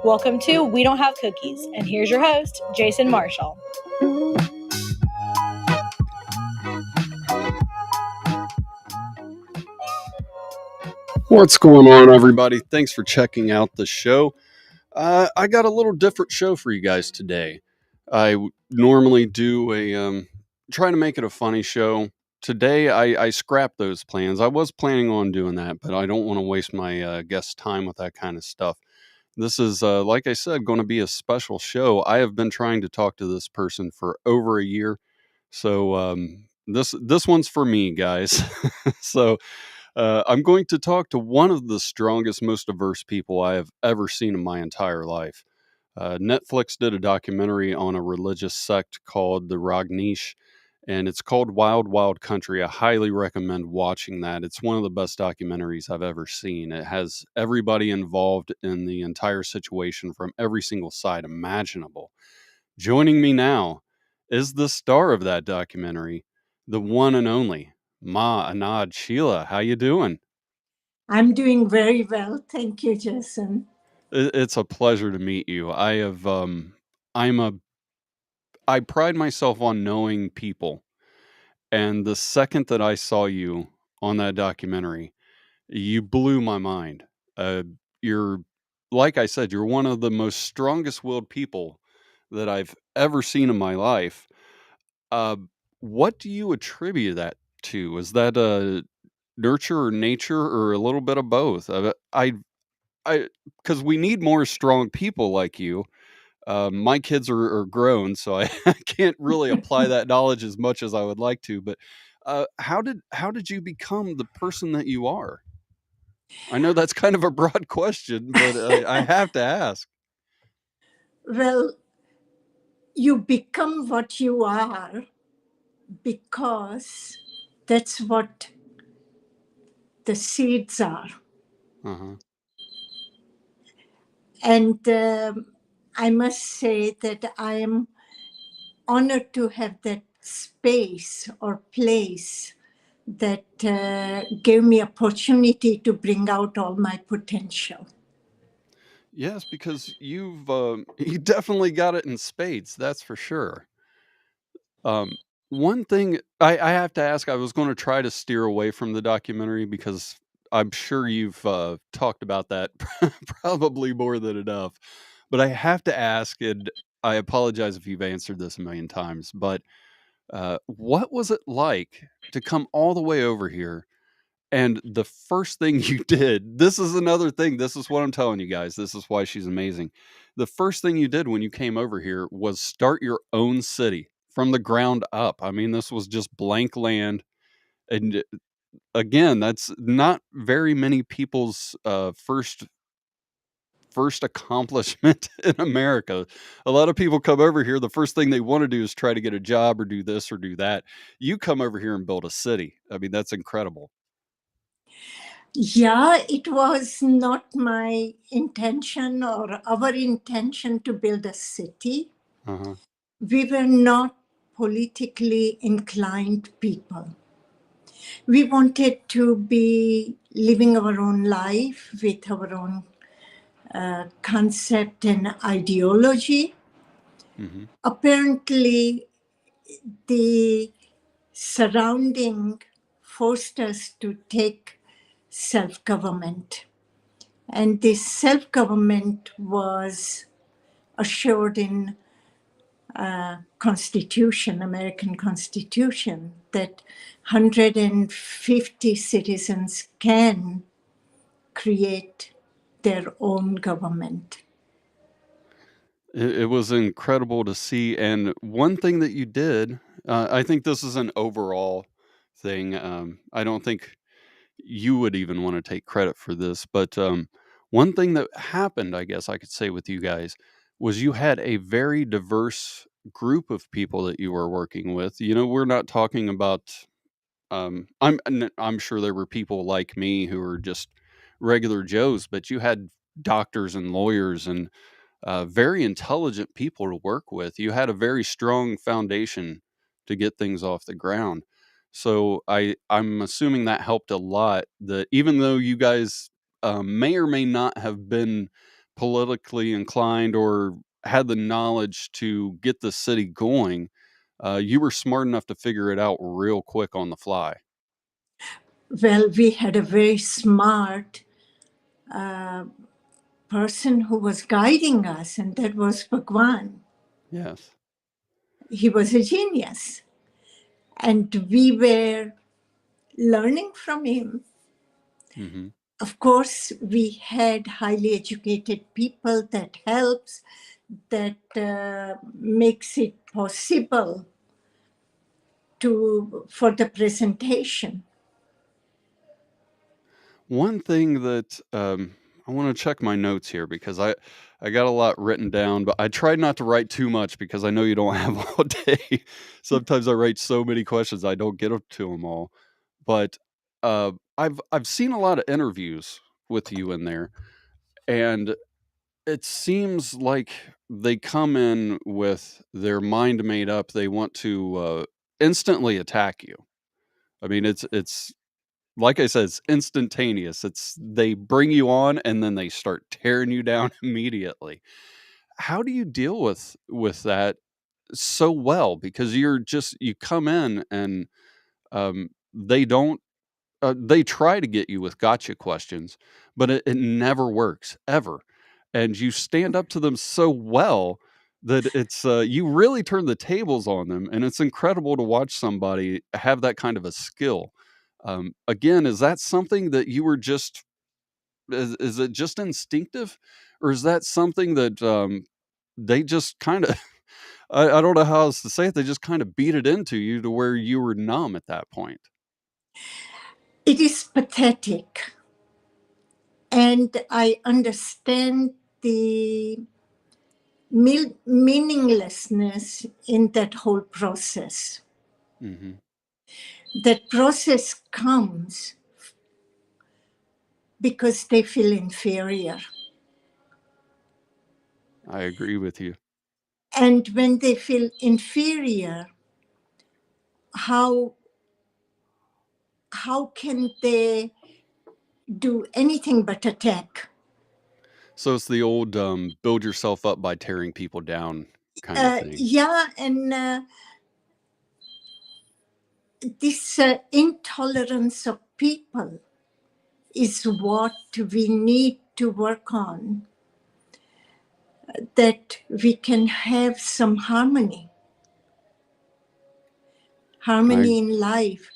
Welcome to We Don't Have Cookies, and here's your host, Jason Marshall. What's going on, everybody? Thanks for checking out the show. I got a little different show for you guys today. I normally do try to make it a funny show. Today, I scrapped those plans. I was planning on doing that, but I don't want to waste my guest time with that kind of stuff. This is, like I said, going to be a special show. I have been trying to talk to this person for over a year, so this one's for me, guys. So. I'm going to talk to one of the strongest, most diverse people I have ever seen in my entire life. Netflix did a documentary on a religious sect called the Rajneesh, and it's called Wild Wild Country. I highly recommend watching that. It's one of the best documentaries I've ever seen. It has everybody involved in the entire situation from every single side imaginable. Joining me now is the star of that documentary, the one and only Anand Sheela. How you doing? I'm doing very well. Thank you, Jason. It's a pleasure to meet you. I pride myself on knowing people. And the second that I saw you on that documentary, you blew my mind. You're, like I said, you're one of the most strongest willed people that I've ever seen in my life. Uh, what do you attribute that to? Is that nurture or nature or a little bit of both? Because we need more strong people like you. My kids are grown, so I can't really apply that knowledge as much as I would like to. But how did you become the person that you are? I know that's kind of a broad question, but I have to ask. Well, you become what you are because that's what the seeds are. Uh-huh. And I must say that I am honored to have that space or place that gave me opportunity to bring out all my potential. Yes, because you definitely got it in spades. That's for sure. One thing I have to ask, I was going to try to steer away from the documentary because I'm sure you've talked about that probably more than enough. But I have to ask, and I apologize if you've answered this a million times, but what was it like to come all the way over here? And the first thing you did, this is another thing. This is what I'm telling you guys. This is why she's amazing. The first thing you did when you came over here was start your own city from the ground up. I mean, this was just blank land. And again, that's not very many people's first accomplishment in America. A lot of people come over here. The first thing they want to do is try to get a job or do this or do that. You come over here and build a city. I mean, that's incredible. Yeah, it was not my intention or our intention to build a city. Uh-huh. We were not politically inclined people. We wanted to be living our own life with our own concept and ideology. Mm-hmm. Apparently, the surrounding forced us to take self-government. And this self-government was assured in Constitution, American Constitution, that 150 citizens can create their own government. It was incredible to see. And one thing that you did, I think this is an overall thing. I don't think you would even want to take credit for this, but one thing that happened, I guess I could say with you guys, was you had a very diverse group of people that you were working with. You know, we're not talking about. I'm sure there were people like me who were just regular Joes, but you had doctors and lawyers and very intelligent people to work with. You had a very strong foundation to get things off the ground. So I'm assuming that helped a lot. That even though you guys may or may not have been politically inclined or had the knowledge to get the city going, you were smart enough to figure it out real quick on the fly. Well, we had a very smart person who was guiding us, and that was Bhagwan. Yes. He was a genius. And we were learning from him. Mm-hmm. Of course, we had highly educated people that helps, that makes it possible for the presentation. One thing that I want to check my notes here because I got a lot written down, but I tried not to write too much because I know you don't have all day. Sometimes I write so many questions I don't get up to them all. But I've seen a lot of interviews with you in there, and it seems like they come in with their mind made up. They want to instantly attack you. I mean, it's like I said, it's instantaneous. They bring you on and then they start tearing you down immediately. How do you deal with that so well? Because you come in and they don't they try to get you with gotcha questions, but it never works ever. And you stand up to them so well that it's you really turn the tables on them, and it's incredible to watch somebody have that kind of a skill. Again, is that something that you were just is it just instinctive, or is that something that they just kind of I don't know how else to say it. They just kind of beat it into you to where you were numb at that point. It is pathetic. And I understand the meaninglessness in that whole process. Hmm. That process comes because they feel inferior. I agree with you. And when they feel inferior, how can they do anything but attack? So it's the old build yourself up by tearing people down kind of thing. Yeah, and this intolerance of people is what we need to work on, that we can have some harmony I in life.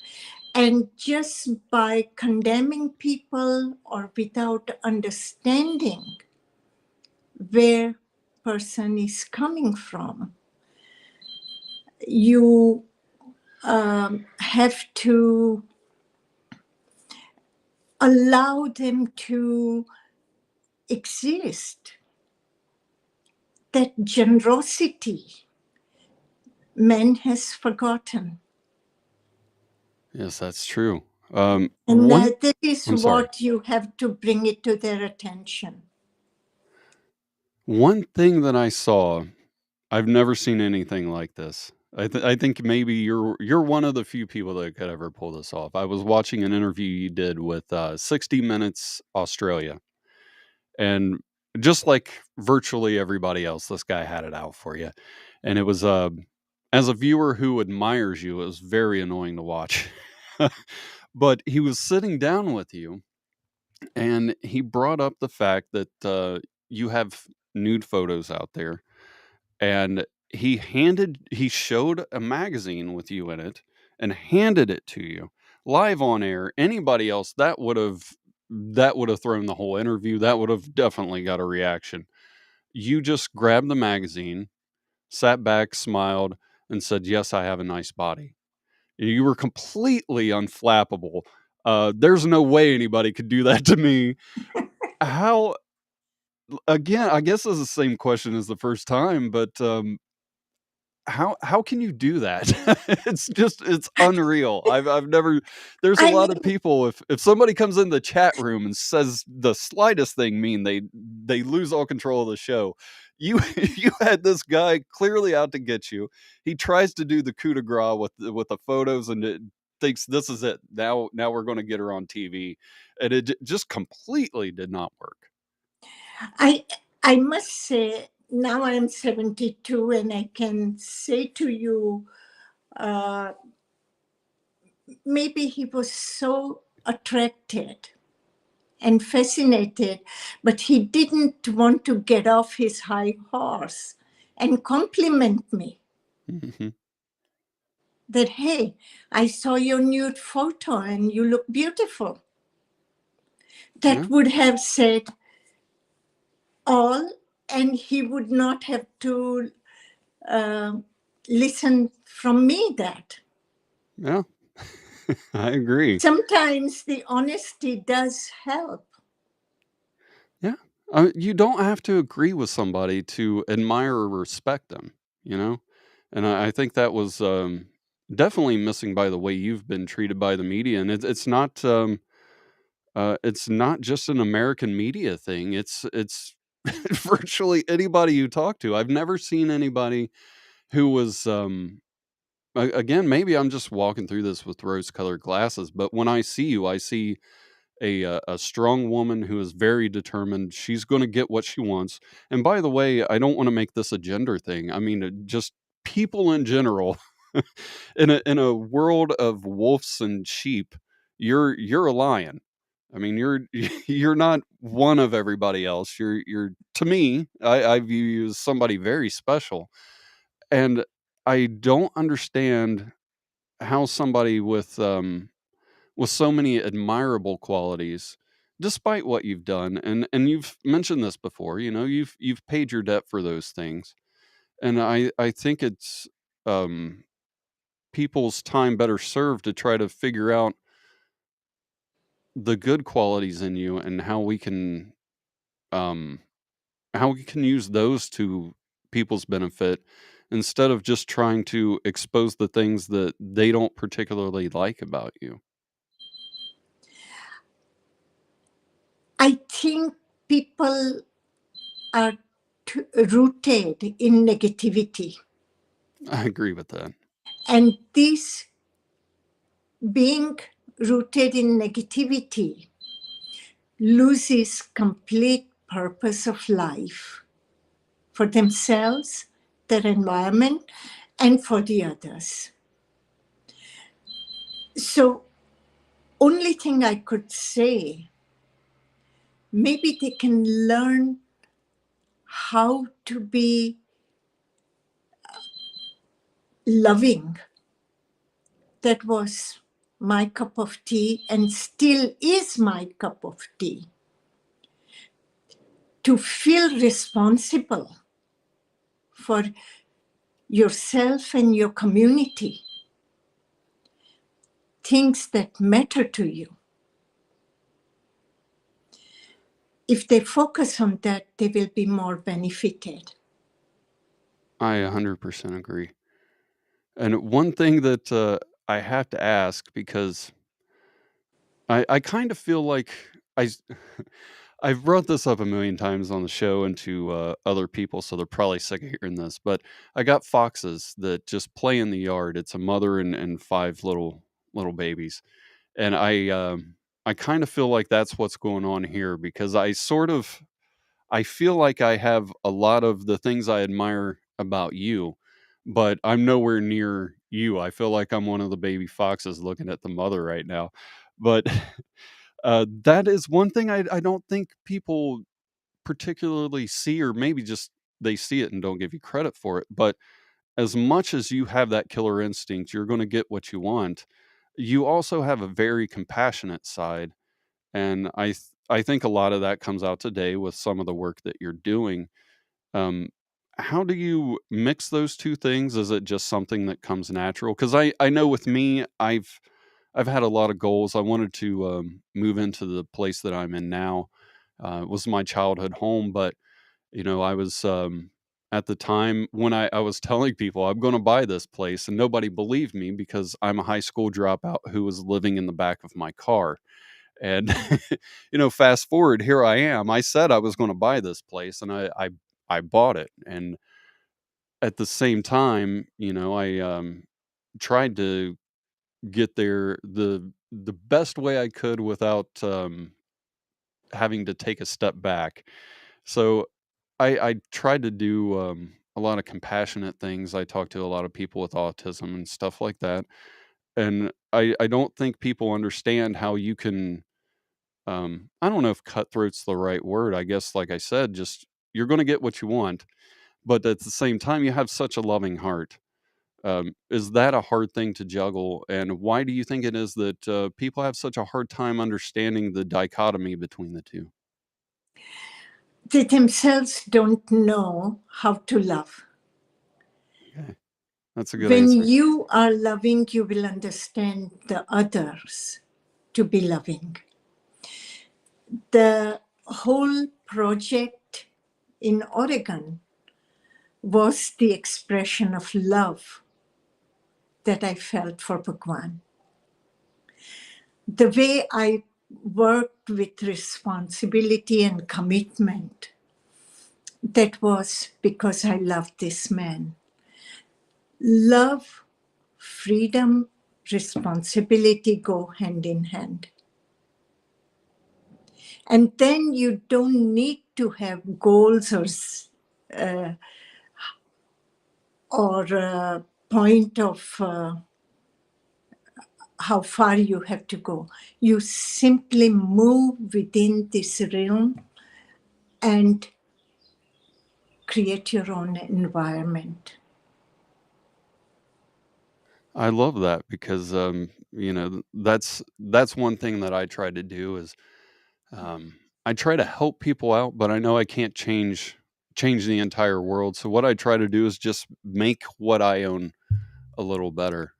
And just by condemning people or without understanding where person is coming from, you have to allow them to exist. That generosity man has forgotten. Yes, that's true. And One that is I'm sorry. what you have to bring it to their attention. One thing that I saw, I've never seen anything like this. I think maybe you're one of the few people that could ever pull this off. I was watching an interview you did with 60 Minutes Australia, and just like virtually everybody else, this guy had it out for you. And it was as a viewer who admires you, it was very annoying to watch. But he was sitting down with you, and he brought up the fact that you have nude photos out there, and he showed a magazine with you in it and handed it to you live on air. Anybody else that would have thrown the whole interview. That would have definitely got a reaction. You just grabbed the magazine, sat back, smiled, and said, "Yes, I have a nice body." You were completely unflappable. There's no way anybody could do that to me. How Again, I guess it's the same question as the first time, but how can you do that? It's unreal. I've never. There's a I lot of mean, people. If somebody comes in the chat room and says the slightest thing mean, they lose all control of the show. You you had this guy clearly out to get you. He tries to do the coup de grace with the photos and it thinks this is it. Now we're going to get her on TV, and it just completely did not work. I I must say, now I'm 72, and I can say to you, uh, maybe he was so attracted and fascinated, but he didn't want to get off his high horse and compliment me Mhm. that, hey, I saw your nude photo and you look beautiful. Yeah. That would have said all, and he would not have to listen from me that. Yeah. I agree. Sometimes the honesty does help. Yeah. You don't have to agree with somebody to admire or respect them, you know? And I think that was definitely missing by the way you've been treated by the media. And it's not just an American media thing. It's virtually anybody you talk to. I've never seen anybody who was again, maybe I'm just walking through this with rose-colored glasses, but when I see you, I see a strong woman who is very determined. She's going to get what she wants. And by the way, I don't want to make this a gender thing. I mean, just people in general. In a world of wolves and sheep, you're a lion. I mean, you're you're not one of everybody else. You're to me, I view you as somebody very special. And I don't understand how somebody with so many admirable qualities, despite what you've done, and you've mentioned this before, you know, you've paid your debt for those things, and I think it's um, people's time better served to try to figure out the good qualities in you and um, how we can use those to people's benefit instead of just trying to expose the things that they don't particularly like about you. I think people are rooted in negativity. I agree with that. And this being rooted in negativity loses complete purpose of life for themselves, their environment, and for the others. So, only thing I could say, maybe they can learn how to be loving. That was my cup of tea and still is my cup of tea. To feel responsible for yourself and your community, things that matter to you. If they focus on that, they will be more benefited. I 100% agree. And one thing that I have to ask because I kind of feel like I s- I've brought this up a million times on the show and to other people, so they're probably sick of hearing this. But I got foxes that just play in the yard. It's a mother and five little babies, and I kind of feel like that's what's going on here because I feel like I have a lot of the things I admire about you, but I'm nowhere near you. I feel like I'm one of the baby foxes looking at the mother right now. But that is one thing I don't think people particularly see, or maybe just they see it and don't give you credit for it. But as much as you have that killer instinct, you're going to get what you want. You also have a very compassionate side, and I think a lot of that comes out today with some of the work that you're doing. um, how do you mix those 2 things? Is it just something that comes natural? Because I know with me, I've had a lot of goals. I wanted to, move into the place that I'm in now. It was my childhood home, but, you know, I was, at the time when I was telling people I'm going to buy this place, and nobody believed me because I'm a high school dropout who was living in the back of my car. And fast forward, here I am. I said I was going to buy this place, and I bought it. And at the same time, I tried to get there the best way I could without having to take a step back. So I tried to do a lot of compassionate things. I talked to a lot of people with autism and stuff like that. And I don't think people understand how you can, I don't know if cutthroat's the right word. I guess, like I said, just you're going to get what you want. But at the same time, you have such a loving heart. Is that a hard thing to juggle? And why do you think it is that people have such a hard time understanding the dichotomy between the two? They themselves don't know how to love. Okay. That's a good When answer. you are loving, you will understand the others to be loving. The whole project in Oregon was the expression of love that I felt for Bhagwan. The way I worked with responsibility and commitment, that was because I loved this man. Love, freedom, responsibility go hand in hand. And then you don't need to have goals or a point of how far you have to go. You simply move within this realm and create your own environment. I love that because that's one thing that I try to do is I try to help people out, but I know I can't change the entire world. So what I try to do is just make what I own a little better.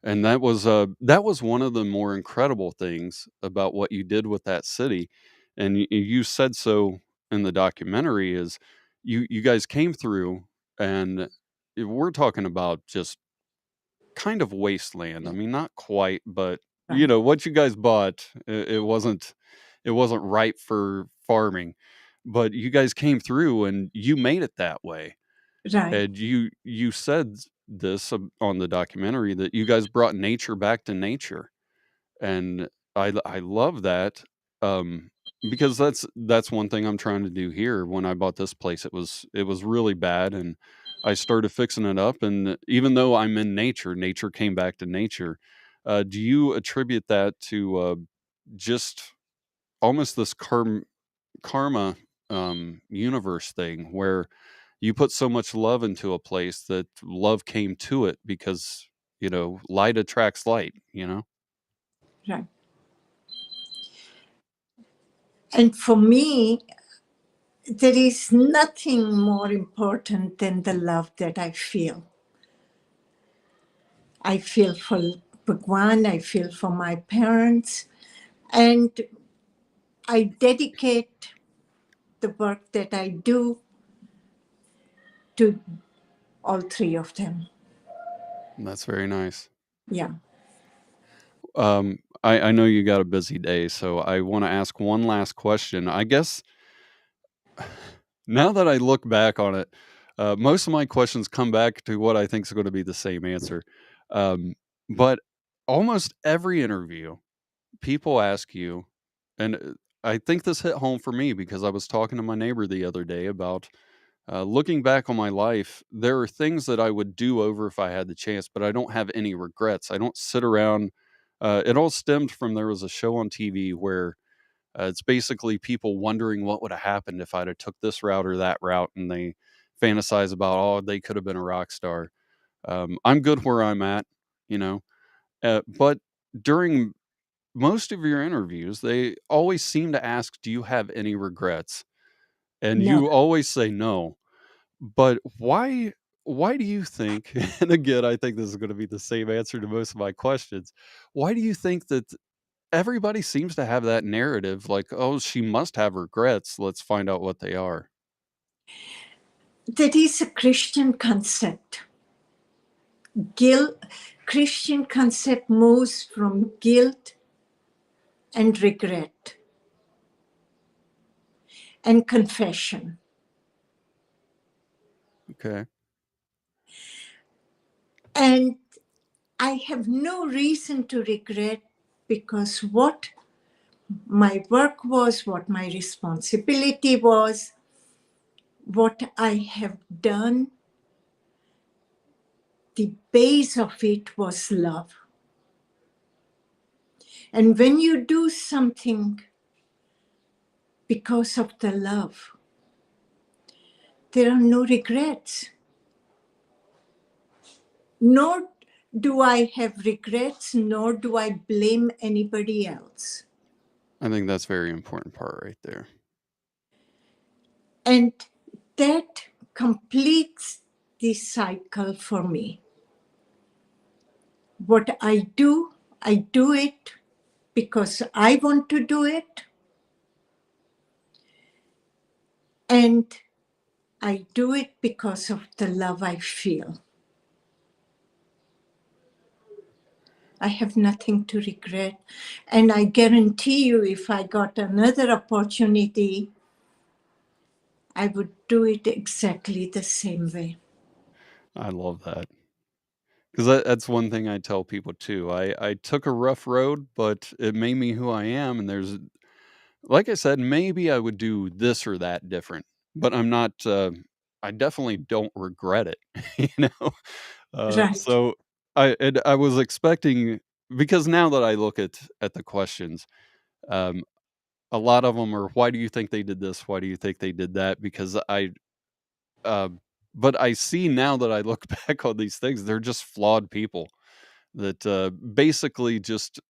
And that was one of the more incredible things about what you did with that city. And you said so in the documentary is you guys came through, and we're talking about just kind of wasteland. I mean, not quite, but Right. what you guys bought, it wasn't ripe for farming, but you guys came through and you made it that way. Right. And you said this on the documentary that you guys brought nature back to nature. And I love that, um, because that's one thing I'm trying to do here. When I bought this place, it was really bad, and I started fixing it up. And even though I'm in nature, nature came back to nature. Do you attribute that to just almost this karma universe thing where you put so much love into a place that love came to it because light attracts light. Right. And for me, there is nothing more important than the love that I feel. I feel for Bhagwan, I feel for my parents, and I dedicate the work that I do to all three of them. That's very nice. Yeah. I know you got a busy day, so I want to ask one last question. I guess now that I look back on it, most of my questions come back to what I think is going to be the same answer. But almost every interview, people ask you, and I think this hit home for me because I was talking to my neighbor the other day about looking back on my life. There are things that I would do over if I had the chance, but I don't have any regrets. I don't sit around. It all stemmed from there was a show on TV where it's basically people wondering what would have happened if I'd have took this route or that route, and they fantasize about, oh, they could have been a rock star. I'm good where I'm at, you know. But during most of your interviews, they always seem to ask, "Do you have any regrets?" And No. you always say no. But why do you think, and again, I think this is going to be the same answer to most of my questions. Why do you think that everybody seems to have that narrative like, "Oh, she must have regrets. Let's find out what they are." that is a Christian concept. Christian concept moves from guilt and regret and confession. Okay. And I have no reason to regret, because what my work was, what my responsibility was, what I have done, the base of it was love. And when you do something because of the love, there are no regrets. Nor do I have regrets, nor do I blame anybody else. I think that's a very important part right there. And that completes the cycle for me. What I do it because I want to do it. And I do it because of the love I feel. I have nothing to regret. And I guarantee you, if I got another opportunity, I would do it exactly the same way. I love that. Because that's one thing I tell people too. I took a rough road, but it made me who I am. And there's, like I said, maybe I would do this or that different, but I'm not, I definitely don't regret it, you know? Right, So I was expecting, because now that I look at the questions, um, a lot of them are, why do you think they did this? Why do you think they did that? Because uh, but I see now that I look back on these things, they're just flawed people that basically just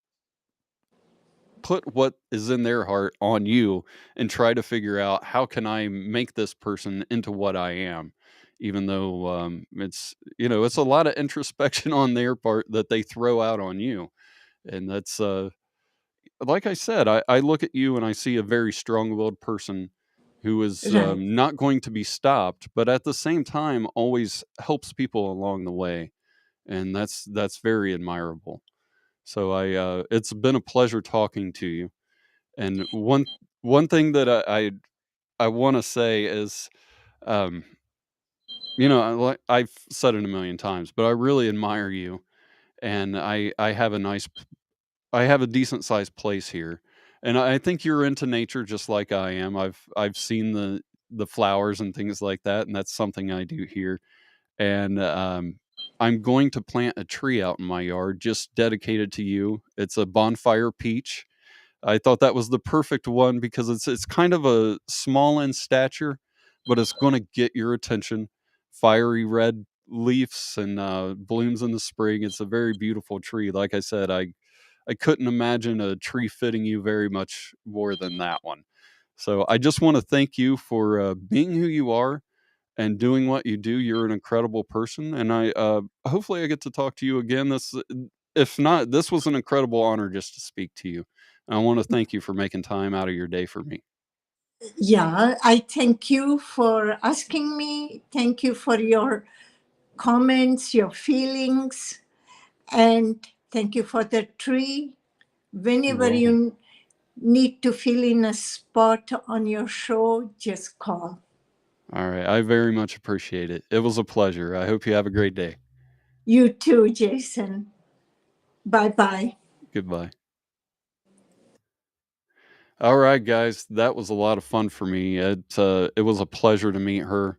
put what is in their heart on you and try to figure out, how can I make this person into what I am, even though it's, it's a lot of introspection on their part that they throw out on you. And that's like I said, I look at you and I see a very strong-willed person who is right. not going to be stopped, but at the same time always helps people along the way, and that's very admirable. So it's been a pleasure talking to you. And one thing that I want to say is, um, I've said it a million times, but I really admire you, and I have I have a decent sized place here, and I think you're into nature just like I am. I've seen the flowers and things like that, and that's something I do here. And I'm going to plant a tree out in my yard just dedicated to you. It's a bonfire peach. I thought that was the perfect one because it's kind of a small in stature, but it's going to get your attention. Fiery red leaves and blooms in the spring. It's a very beautiful tree. Like I said, I couldn't imagine a tree fitting you very much more than that one. So I just want to thank you for being who you are and doing what you do. You're an incredible person, and I hopefully I get to talk to you again. If not, this was an incredible honor just to speak to you. And I want to thank you for making time out of your day for me. Yeah, I thank you for asking me. Thank you for your comments, your feelings, and thank you for the tree. You're Whenever welcome. you need to fill in a spot on your show, just call. All right, I very much appreciate it. It was a pleasure. I hope you have a great day. You too, Jason. Bye-bye. Goodbye. All right, guys, that was a lot of fun for me. It was a pleasure to meet her.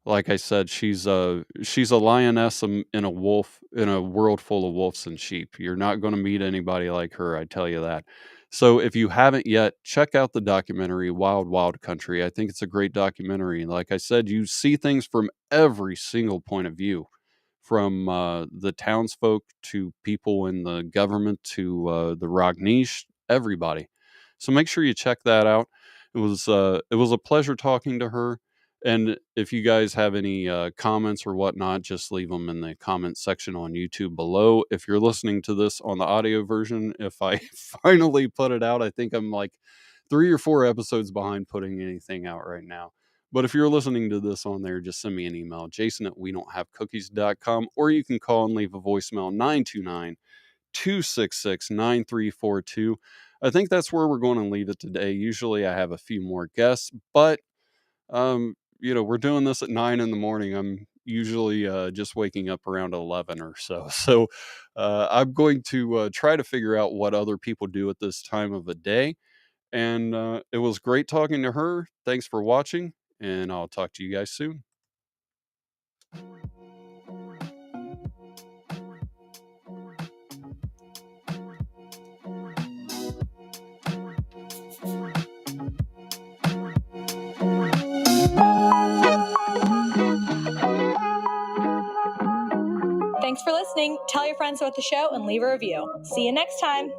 Like I said, she's a lioness in a wolf in a world full of wolves and sheep. You're not going to meet anybody like her, I tell you that. So if you haven't yet, check out the documentary Wild Wild Country. I think it's a great documentary. Like I said, you see things from every single point of view, from the townsfolk to people in the government to the Rajneesh, everybody. So make sure you check that out. It was a pleasure talking to her. And if you guys have any comments or whatnot, just leave them in the comment section on YouTube below. If you're listening to this on the audio version, if I finally put it out, I think I'm like 3 or 4 episodes behind putting anything out right now. But if you're listening to this on there, just send me an email, jason@wedon'thavecookies.com, or you can call and leave a voicemail, 929-266-9342. I think that's where we're going to leave it today. Usually I have a few more guests, but we're doing this at 9 in the morning. I'm usually just waking up around 11 or so. So I'm going to try to figure out what other people do at this time of the day. And it was great talking to her. Thanks for watching, and I'll talk to you guys soon. Thanks for listening. Tell your friends about the show and leave a review. See you next time.